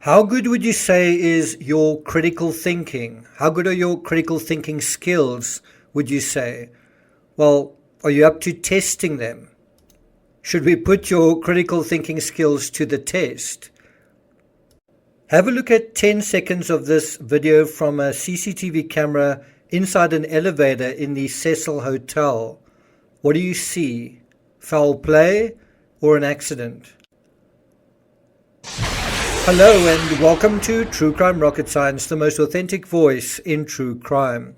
How good would you say is your critical thinking? How good are your critical thinking skills, would you say? Well, are you up to testing them? Should we put your critical thinking skills to the test? Have a look at 10 seconds of this video from a CCTV camera inside an elevator in the Cecil Hotel. What do you see? Foul play or an accident? Hello and welcome to True Crime Rocket Science, the most authentic voice in true crime.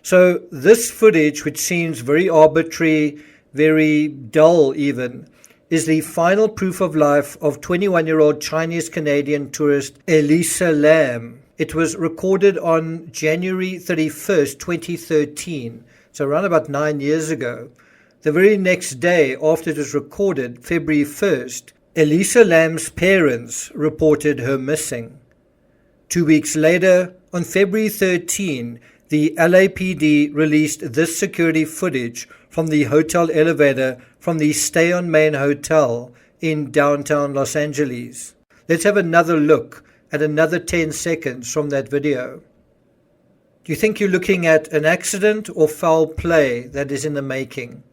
So this footage, which seems very arbitrary, very dull even, is the final proof of life of 21-year-old Chinese-Canadian tourist Elisa Lam. It was recorded on January 31st, 2013, so around about 9 years ago. The very next day after it was recorded, February 1st, Elisa Lam's parents reported her missing. 2 weeks later, on February 13, the LAPD released this security footage from the hotel elevator from the Stay on Main Hotel in downtown Los Angeles. Let's have another look at another 10 seconds from that video. Do you think you're looking at an accident or foul play that is in the making?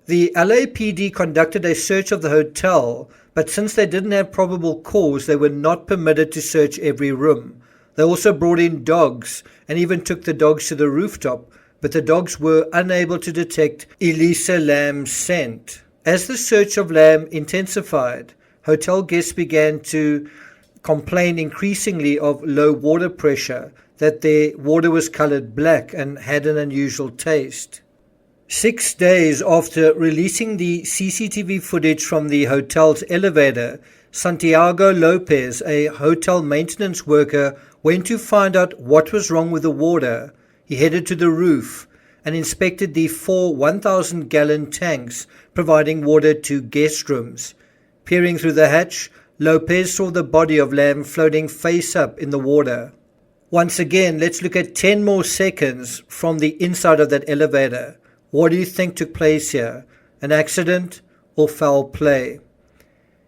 The LAPD conducted a search of the hotel, but since they didn't have probable cause, they were not permitted to search every room. They also brought in dogs and even took the dogs to the rooftop, but the dogs were unable to detect Elisa Lam's scent. As the search of Lam intensified, hotel guests began to complain increasingly of low water pressure, that their water was colored black and had an unusual taste. 6 days after releasing the CCTV footage from the hotel's elevator, Santiago Lopez, a hotel maintenance worker, went to find out what was wrong with the water. He headed to the roof and inspected the 4 1,000-gallon tanks providing water to guest rooms. Peering through the hatch, Lopez saw the body of Lam floating face up in the water. Once again, let's look at 10 more seconds from the inside of that elevator. What do you think took place here? An accident or foul play?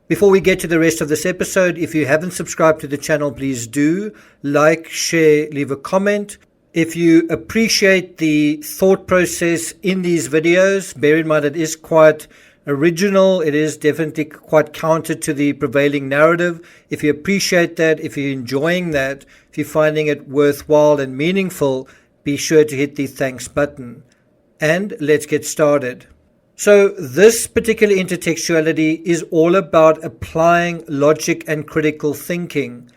Before we get to the rest of this episode, if you haven't subscribed to the channel, please do. Like, share, leave a comment. If you appreciate the thought process in these videos, bear in mind it is quite original. It is definitely quite counter to the prevailing narrative. If you appreciate that, if you're enjoying that, if you're finding it worthwhile and meaningful, be sure to hit the thanks button. And let's get started. So this particular intertextuality is all about applying logic and critical thinking.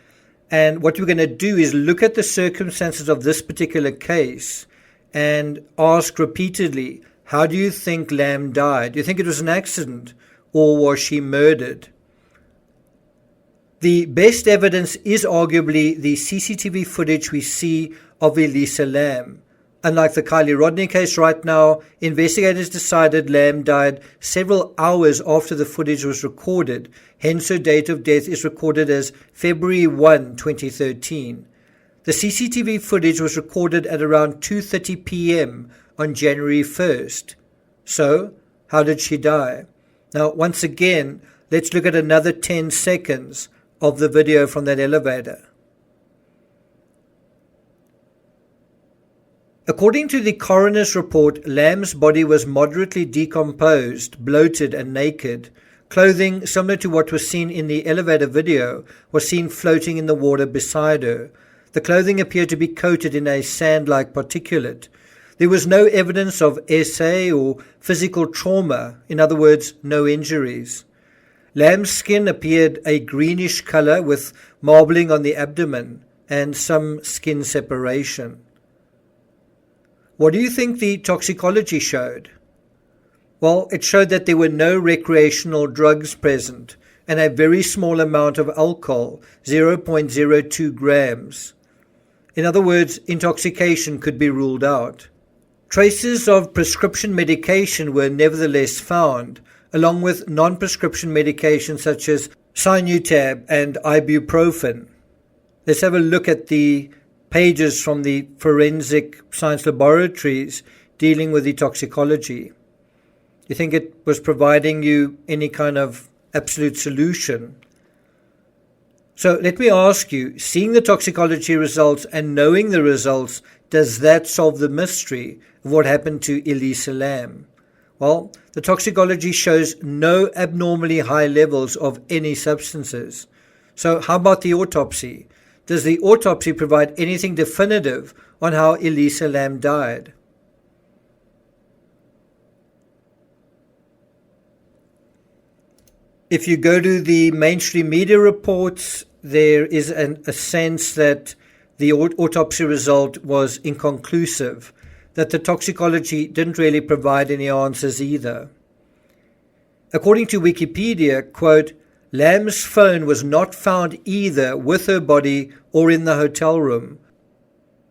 And what we're going to do is look at the circumstances of this particular case and ask repeatedly, how do you think Lam died? Do you think it was an accident or was she murdered? The best evidence is arguably the CCTV footage we see of Elisa Lam. Unlike the Kiely Rodni case right now, investigators decided Lam died several hours after the footage was recorded, hence her date of death is recorded as February 1, 2013. The CCTV footage was recorded at around 2:30 p.m. on January 1st. So, how did she die? Now, once again, let's look at another 10 seconds of the video from that elevator. According to the coroner's report, Lam's body was moderately decomposed, bloated and naked. Clothing similar to what was seen in the elevator video was seen floating in the water beside her. The clothing appeared to be coated in a sand-like particulate. There was no evidence of SA or physical trauma, in other words, no injuries. Lam's skin appeared a greenish color with marbling on the abdomen and some skin separation. What do you think the toxicology showed? Well, it showed that there were no recreational drugs present and a very small amount of alcohol, 0.02 grams. In other words, intoxication could be ruled out. Traces of prescription medication were nevertheless found, along with non-prescription medications such as Sinutab and ibuprofen. Let's have a look at the pages from the forensic science laboratories dealing with the toxicology. Do you think it was providing you any kind of absolute solution? So let me ask you, seeing the toxicology results and knowing the results, does that solve the mystery of what happened to Elisa Lam? Well, the toxicology shows no abnormally high levels of any substances. So how about the autopsy? Does the autopsy provide anything definitive on how Elisa Lam died? If you go to the mainstream media reports, there is a sense that the autopsy result was inconclusive, that the toxicology didn't really provide any answers either. According to Wikipedia, quote, Lam's phone was not found either with her body or in the hotel room.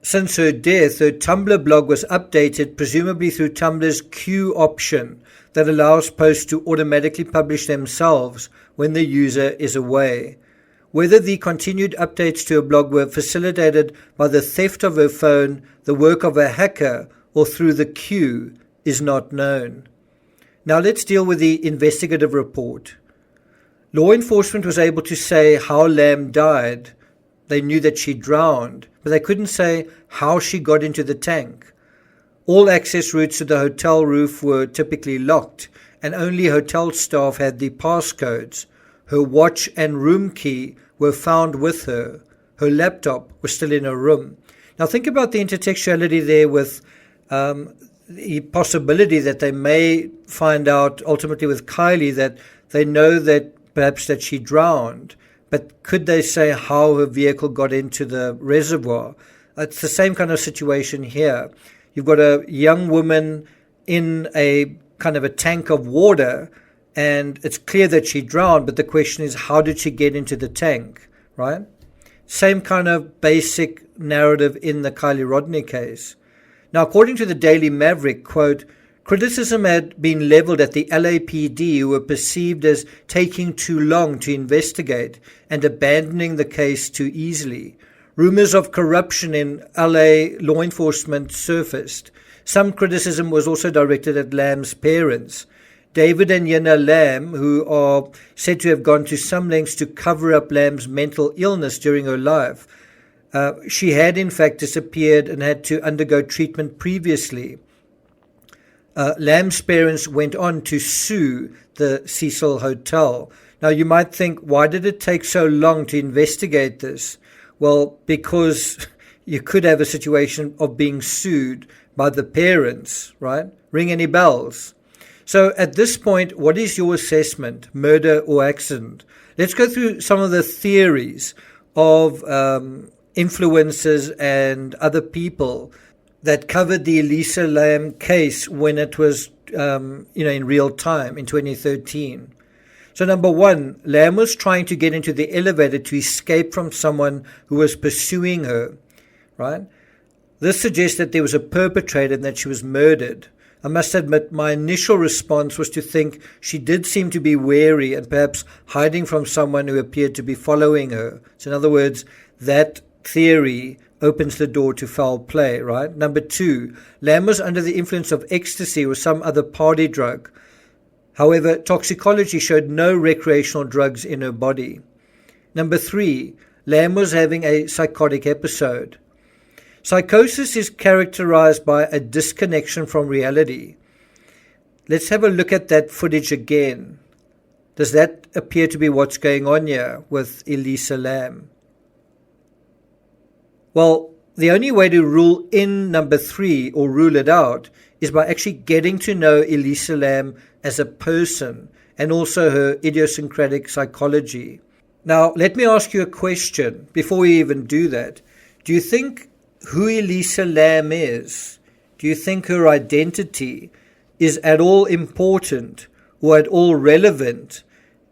Since her death, her Tumblr blog was updated, presumably through Tumblr's queue option that allows posts to automatically publish themselves when the user is away. Whether the continued updates to her blog were facilitated by the theft of her phone, the work of a hacker, or through the queue is not known. Now let's deal with the investigative report. Law enforcement was able to say how Lam died. They knew that she drowned, but they couldn't say how she got into the tank. All access routes to the hotel roof were typically locked, and only hotel staff had the passcodes. Her watch and room key were found with her. Her laptop was still in her room. Now think about the intertextuality there with the possibility that they may find out ultimately with Kiely that they know that perhaps that she drowned, but could they say how her vehicle got into the reservoir? It's the same kind of situation here. You've got a young woman in a kind of a tank of water, and it's clear that she drowned, but the question is, how did she get into the tank, right? Same kind of basic narrative in the Kiely Rodni case. Now, according to the Daily Maverick, quote, criticism had been leveled at the LAPD, who were perceived as taking too long to investigate and abandoning the case too easily. Rumors of corruption in LA law enforcement surfaced. Some criticism was also directed at Lam's parents. David and Yenna Lam, who are said to have gone to some lengths to cover up Lam's mental illness during her life. She had in fact disappeared and had to undergo treatment previously. Lam's parents went on to sue the Cecil Hotel. Now you might think, why did it take so long to investigate this? Well, because you could have a situation of being sued by the parents, right? Ring any bells? So at this point, what is your assessment, murder or accident? Let's go through some of the theories of influencers and other people that covered the Elisa Lam case when it was, in real time in 2013. So number one, Lam was trying to get into the elevator to escape from someone who was pursuing her, right? This suggests that there was a perpetrator and that she was murdered. I must admit, my initial response was to think she did seem to be wary and perhaps hiding from someone who appeared to be following her. So in other words, that theory opens the door to foul play, right? Number two, Lam was under the influence of ecstasy or some other party drug. However, toxicology showed no recreational drugs in her body. Number three, Lam was having a psychotic episode. Psychosis is characterized by a disconnection from reality. Let's have a look at that footage again. Does that appear to be what's going on here with Elisa Lam? Well, the only way to rule in number three or rule it out is by actually getting to know Elisa Lam as a person and also her idiosyncratic psychology. Now, let me ask you a question before we even do that. Do you think who Elisa Lam is, do you think her identity is at all important or at all relevant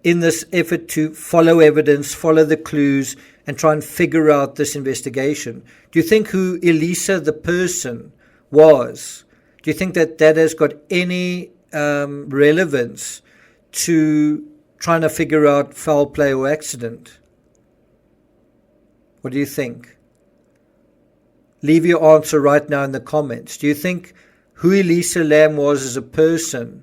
in this effort to follow evidence, follow the clues, and try and figure out this investigation? Do you think who Elisa the person was, do you think that that has got any relevance to trying to figure out foul play or accident? What do you think? Leave your answer right now in the comments. Do you think who Elisa Lam was as a person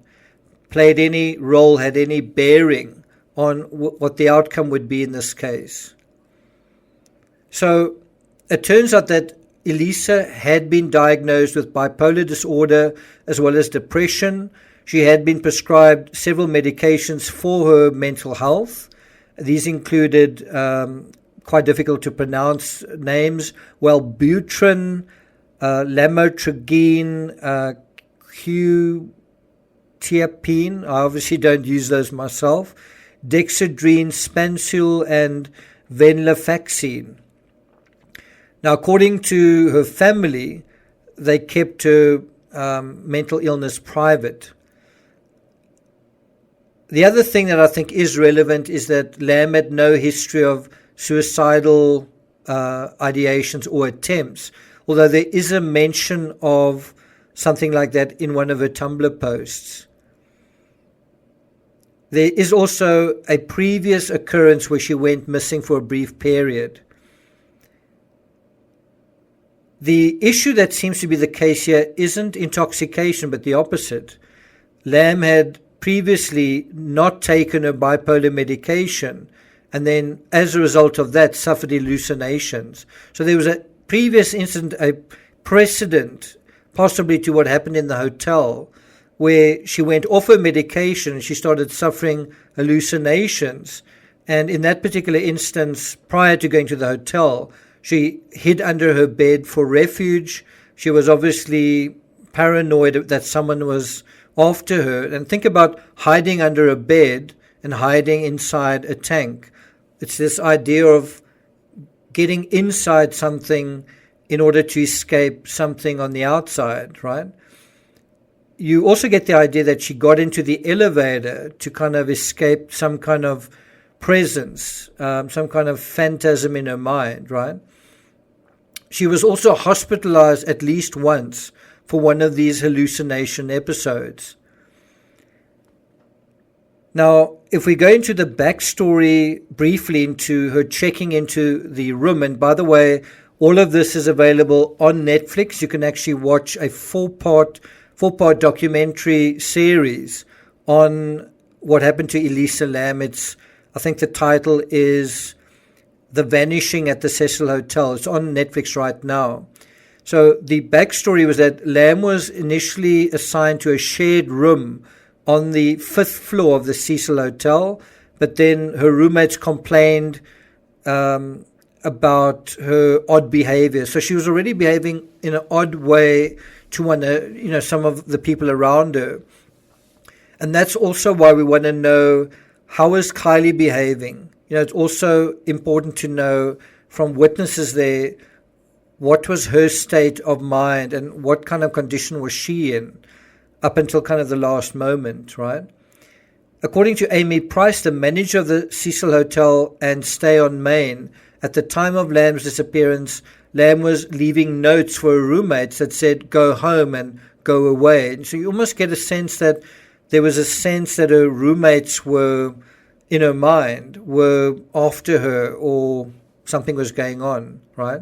played any role, had any bearing on what the outcome would be in this case? So it turns out that Elisa had been diagnosed with bipolar disorder as well as depression. She had been prescribed several medications for her mental health. These included quite difficult to pronounce names, Wellbutrin, lamotrigine, quetiapine. I obviously don't use those myself. Dexedrine, Spansul, and venlafaxine. Now, according to her family, they kept her mental illness private. The other thing that I think is relevant is that Lam had no history of suicidal ideations or attempts, although there is a mention of something like that in one of her Tumblr posts. There is also a previous occurrence where she went missing for a brief period. The issue that seems to be the case here isn't intoxication, but the opposite. Lam had previously not taken her bipolar medication, and then as a result of that suffered hallucinations. So there was a previous incident, a precedent, possibly to what happened in the hotel, where she went off her medication and she started suffering hallucinations. And in that particular instance, prior to going to the hotel, she hid under her bed for refuge. She was obviously paranoid that someone was after her. And think about hiding under a bed and hiding inside a tank. It's this idea of getting inside something in order to escape something on the outside, right? You also get the idea that she got into the elevator to kind of escape some kind of presence, some kind of phantasm in her mind, right? She was also hospitalized at least once for one of these hallucination episodes. Now, if we go into the backstory briefly into her checking into the room, and by the way, all of this is available on Netflix. You can actually watch a four-part documentary series on what happened to Elisa Lam. I think the title is The Vanishing at the Cecil Hotel. It's on Netflix right now. So the backstory was that Lam was initially assigned to a shared room on the 5th floor of the Cecil Hotel, but then her roommates complained about her odd behavior. So she was already behaving in an odd way to some of the people around her. And that's also why we want to know, how is Kiely behaving? It's also important to know from witnesses there, what was her state of mind and what kind of condition was she in up until kind of the last moment, right? According to Amy Price, the manager of the Cecil Hotel and Stay on Main, at the time of Lam's disappearance, Lam was leaving notes for her roommates that said, go home and go away. And so you almost get a sense that there was a sense that her roommates were, in her mind, were after her or something was going on, right?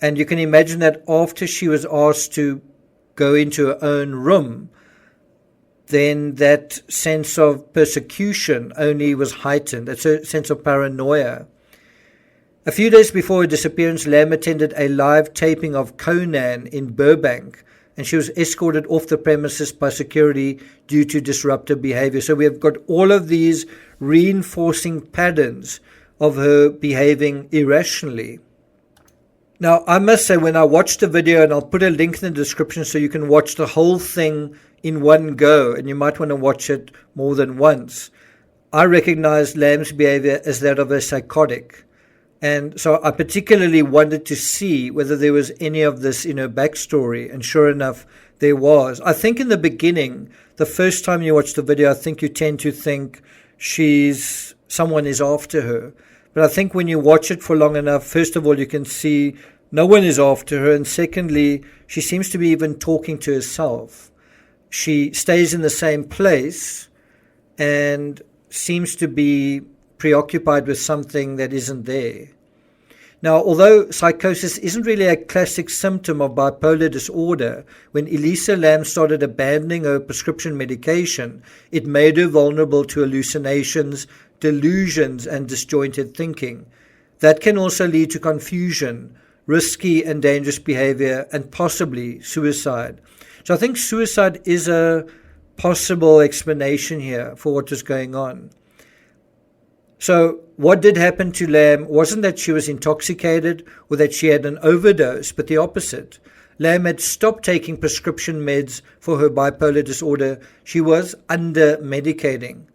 And you can imagine that after she was asked to go into her own room, then that sense of persecution only was heightened. That's a sense of paranoia. A few days before her disappearance, Lam attended a live taping of Conan in Burbank, and she was escorted off the premises by security due to disruptive behavior. So we have got all of these reinforcing patterns of her behaving irrationally. Now, I must say, when I watched the video, and I'll put a link in the description so you can watch the whole thing in one go, and you might want to watch it more than once, I recognized Lam's behavior as that of a psychotic. And so I particularly wanted to see whether there was any of this in her backstory, and sure enough, there was. I think in the beginning, the first time you watch the video, I think you tend to think someone is after her. But I think when you watch it for long enough, first of all, you can see no one is after her. And secondly, she seems to be even talking to herself. She stays in the same place and seems to be preoccupied with something that isn't there. Now, although psychosis isn't really a classic symptom of bipolar disorder, when Elisa Lam started abandoning her prescription medication, it made her vulnerable to hallucinations, delusions, and disjointed thinking. that can also lead to confusion, risky and dangerous behavior, and possibly suicide. So I think suicide is a possible explanation here for what was going on. So what did happen to Lam wasn't that she was intoxicated or that she had an overdose, but the opposite. Lam had stopped taking prescription meds for her bipolar disorder. She was under-medicating.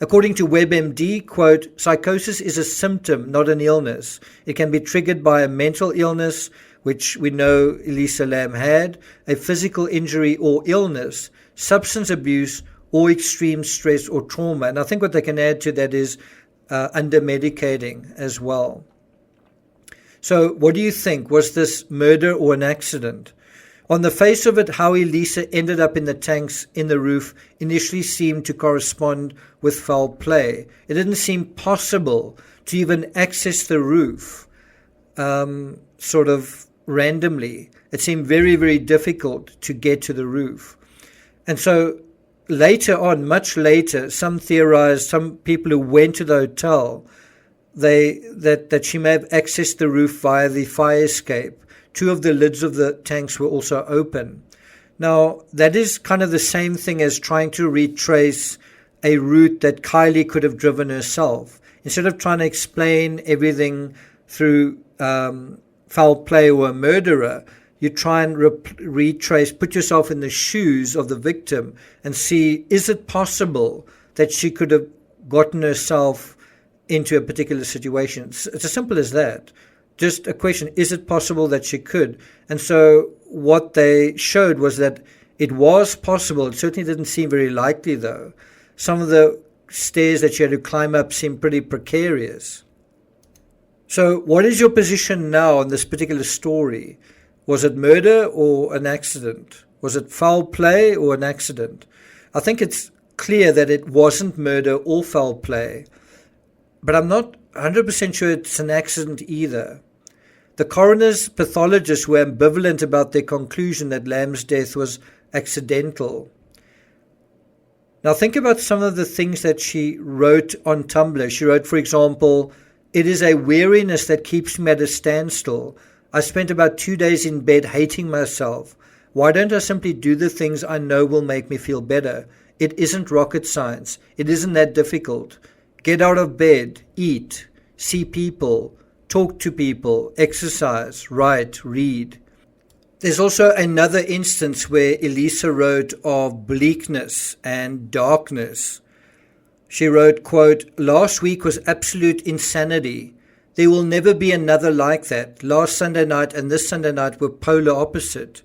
According to WebMD, quote, psychosis is a symptom, not an illness. It can be triggered by a mental illness, which we know Elisa Lam had, a physical injury or illness, substance abuse, or extreme stress or trauma. And I think what they can add to that is under-medicating as well. So what do you think? Was this murder or an accident? On the face of it, how Elisa ended up in the tanks in the roof initially seemed to correspond with foul play. It didn't seem possible to even access the roof sort of randomly. It seemed very, very difficult to get to the roof. And so later on, much later, some theorized, some people who went to the hotel, that she may have accessed the roof via the fire escape. Two of the lids of the tanks were also open. Now, that is kind of the same thing as trying to retrace a route that Kiely could have driven herself. Instead of trying to explain everything through foul play or a murderer, you try and retrace, put yourself in the shoes of the victim and see, is it possible that she could have gotten herself into a particular situation? It's as simple as that. Just a question, is it possible that she could? And so what they showed was that it was possible. It certainly didn't seem very likely, though. Some of the stairs that she had to climb up seemed pretty precarious. So what is your position now on this particular story? Was it murder or an accident? Was it foul play or an accident? I think it's clear that it wasn't murder or foul play, but I'm not 100% sure it's an accident either. The coroner's pathologists were ambivalent about their conclusion that Lam's death was accidental. Now think about some of the things that she wrote on Tumblr. She wrote, for example, "It is a weariness that keeps me at a standstill. I spent about 2 days in bed hating myself. Why don't I simply do the things I know will make me feel better? It isn't rocket science. It isn't that difficult. Get out of bed, eat, see people, talk to people, exercise, write, read." There's also another instance where Elisa wrote of bleakness and darkness. She wrote, quote, "Last week was absolute insanity. There will never be another like that. Last Sunday night and this Sunday night were polar opposite."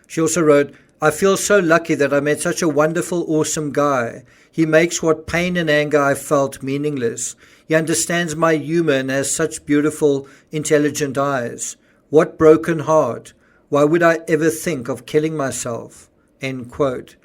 She also wrote, "I feel so lucky that I met such a wonderful, awesome guy. He makes what pain and anger I felt meaningless. He understands my humor and has such beautiful, intelligent eyes. What broken heart. Why would I ever think of killing myself?" End quote.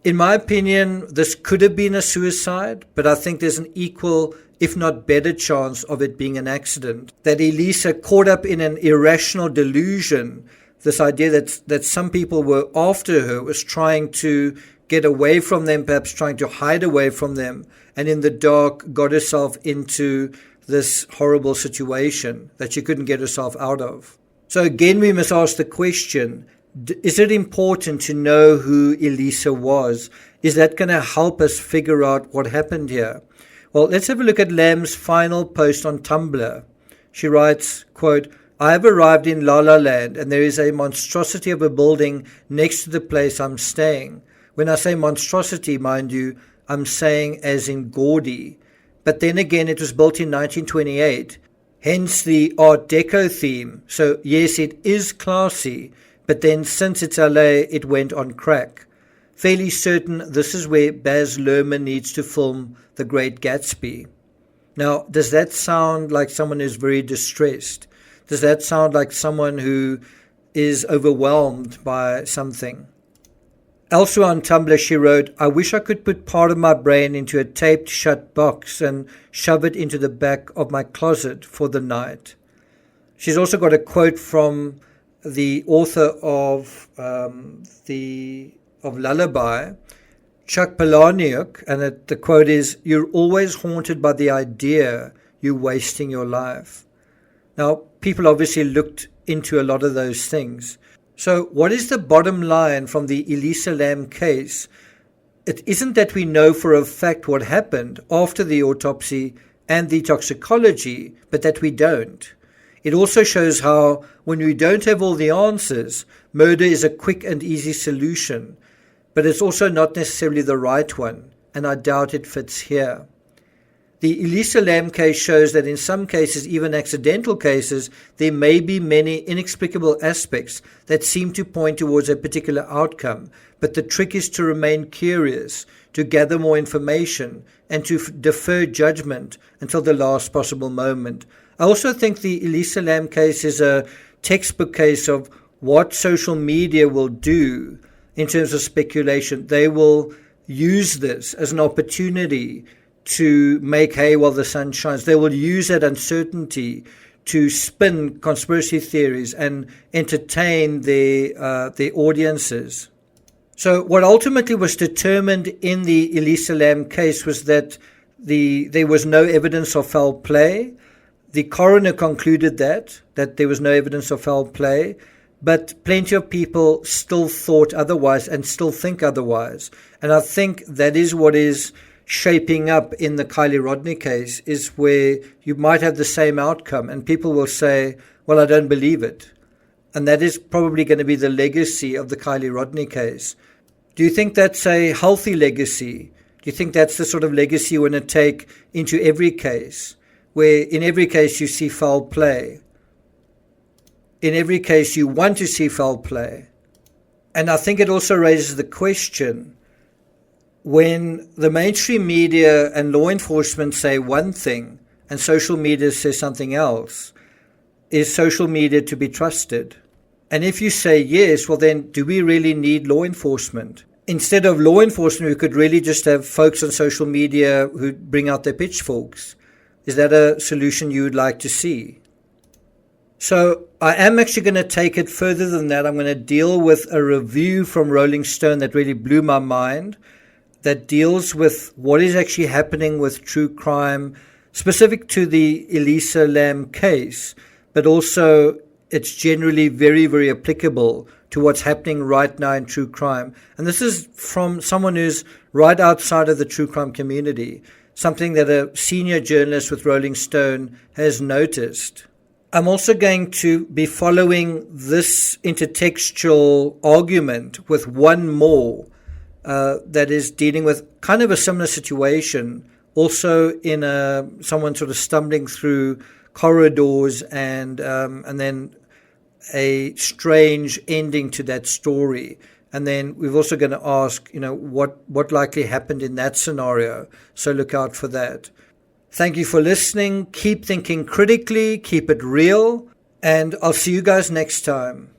In my opinion, this could have been a suicide, but I think there's an equal, if not better, chance of it being an accident. That Elisa, caught up in an irrational delusion, this idea that some people were after her, was trying to get away from them, perhaps trying to hide away from them, and in the dark got herself into this horrible situation that she couldn't get herself out of. So again, we must ask the question, is it important to know who Elisa was? Is that going to help us figure out what happened here? Well, let's have a look at Lam's final post on Tumblr. She writes, quote, "I have arrived in La La Land and there is a monstrosity of a building next to the place I'm staying. When I say monstrosity, mind you, I'm saying as in gaudy. But then again, it was built in 1928, hence the Art Deco theme. So yes, it is classy, but then since it's LA, it went on crack. Fairly certain this is where Baz Luhrmann needs to film The Great Gatsby." Now, does that sound like someone who's very distressed? Does that sound like someone who is overwhelmed by something? Elsewhere on Tumblr, she wrote, "I wish I could put part of my brain into a taped shut box and shove it into the back of my closet for the night." She's also got a quote from the author of Lullaby, Chuck Palahniuk, and the quote is, "You're always haunted by the idea you're wasting your life. Now, people obviously looked into a lot of those things. So what is the bottom line from the Elisa Lam case? It isn't that we know for a fact what happened after the autopsy and the toxicology, but that we don't. It also shows how, when we don't have all the answers, murder is a quick and easy solution, but it's also not necessarily the right one, and I doubt it fits here. The Elisa Lam case shows that in some cases, even accidental cases, there may be many inexplicable aspects that seem to point towards a particular outcome, but the trick is to remain curious, to gather more information, and to defer judgment until the last possible moment. I also think the Elisa Lam case is a textbook case of what social media will do in terms of speculation. They will use this as an opportunity to make hay while the sun shines. They will use that uncertainty to spin conspiracy theories and entertain their audiences. So what ultimately was determined in the Elisa Lam case was that there was no evidence of foul play. The coroner concluded that there was no evidence of foul play, but plenty of people still thought otherwise and still think otherwise. And I think that is what is shaping up in the Kiely Rodni case, is where you might have the same outcome and people will say, well, I don't believe it. And that is probably going to be the legacy of the Kiely Rodni case. Do you think that's a healthy legacy? Do you think that's the sort of legacy you want to take into every case, where in every case you see foul play? In every case you want to see foul play. And I think it also raises the question, when the mainstream media and law enforcement say one thing and social media says something else, is social media to be trusted? And if you say yes, well then, do we really need law enforcement? Instead of law enforcement, we could really just have folks on social media who bring out their pitchforks. Is that a solution you would like to see? So I am actually going to take it further than that. I'm going to deal with a review from Rolling Stone that really blew my mind, that deals with what is actually happening with true crime, specific to the Elisa Lam case, but also it's generally very, very applicable to what's happening right now in true crime. And this is from someone who's right outside of the true crime community, something that a senior journalist with Rolling Stone has noticed. I'm also going to be following this intertextual argument with one more that is dealing with kind of a similar situation, also in someone sort of stumbling through corridors and then a strange ending to that story. And then we're also going to ask, what likely happened in that scenario. So look out for that. Thank you for listening. Keep thinking critically, keep it real, and I'll see you guys next time.